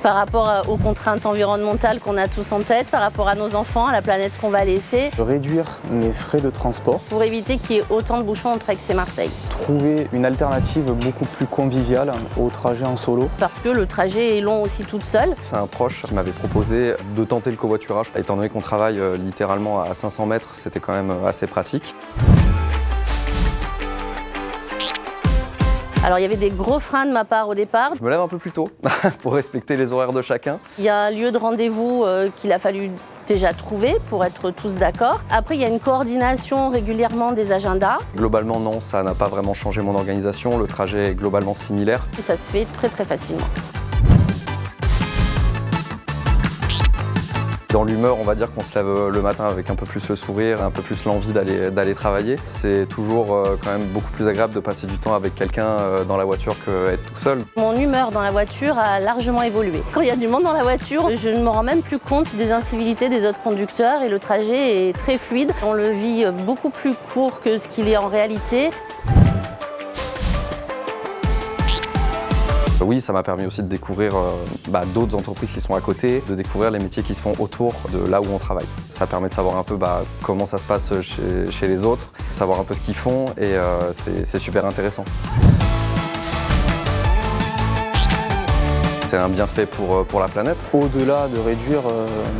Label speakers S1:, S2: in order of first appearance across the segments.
S1: par rapport aux contraintes environnementales qu'on a tous en tête, par rapport à nos enfants, à la planète qu'on va laisser.
S2: Réduire mes frais de transport.
S1: Pour éviter qu'il y ait autant de bouchons entre Aix et Marseille.
S2: Trouver une alternative beaucoup plus conviviale au trajet en solo.
S1: Parce que le trajet est long aussi toute seule.
S3: C'est un proche qui m'avait proposé de tenter le covoiturage. Étant donné qu'on travaille littéralement à 500 mètres, c'était quand même assez pratique.
S1: Alors il y avait des gros freins de ma part au départ.
S3: Je me lève un peu plus tôt pour respecter les horaires de chacun.
S1: Il y a un lieu de rendez-vous qu'il a fallu déjà trouver pour être tous d'accord. Après, il y a une coordination régulièrement des agendas.
S3: Globalement, non, ça n'a pas vraiment changé mon organisation. Le trajet est globalement similaire.
S1: Et ça se fait très très facilement.
S3: Dans l'humeur, on va dire qu'on se lève le matin avec un peu plus le sourire, un peu plus l'envie d'aller travailler. C'est toujours quand même beaucoup plus agréable de passer du temps avec quelqu'un dans la voiture qu'être tout seul.
S1: Mon humeur dans la voiture a largement évolué. Quand il y a du monde dans la voiture, je ne me rends même plus compte des incivilités des autres conducteurs et le trajet est très fluide. On le vit beaucoup plus court que ce qu'il est en réalité.
S3: Oui, ça m'a permis aussi de découvrir d'autres entreprises qui sont à côté, de découvrir les métiers qui se font autour de là où on travaille. Ça permet de savoir un peu comment ça se passe chez les autres, savoir un peu ce qu'ils font et c'est super intéressant. C'est un bienfait pour la planète.
S2: Au-delà de réduire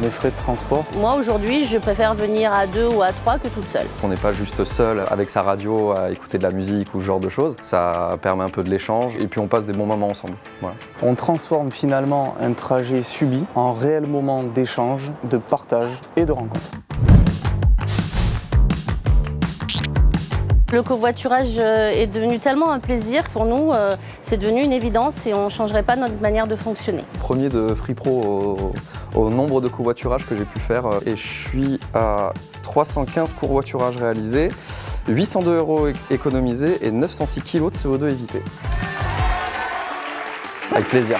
S2: mes frais de transport.
S1: Moi aujourd'hui, je préfère venir à 2 ou à 3 que toute seule.
S3: On n'est pas juste seul avec sa radio à écouter de la musique ou ce genre de choses. Ça permet un peu de l'échange et puis on passe des bons moments ensemble. Voilà.
S2: On transforme finalement un trajet subi en réel moment d'échange, de partage et de rencontre.
S1: Le covoiturage est devenu tellement un plaisir pour nous, c'est devenu une évidence et on ne changerait pas notre manière de fonctionner.
S3: Premier de Free Pro au nombre de covoiturages que j'ai pu faire et je suis à 315 covoiturages réalisés, 802 € économisés et 906 kg de CO2 évités. Avec plaisir.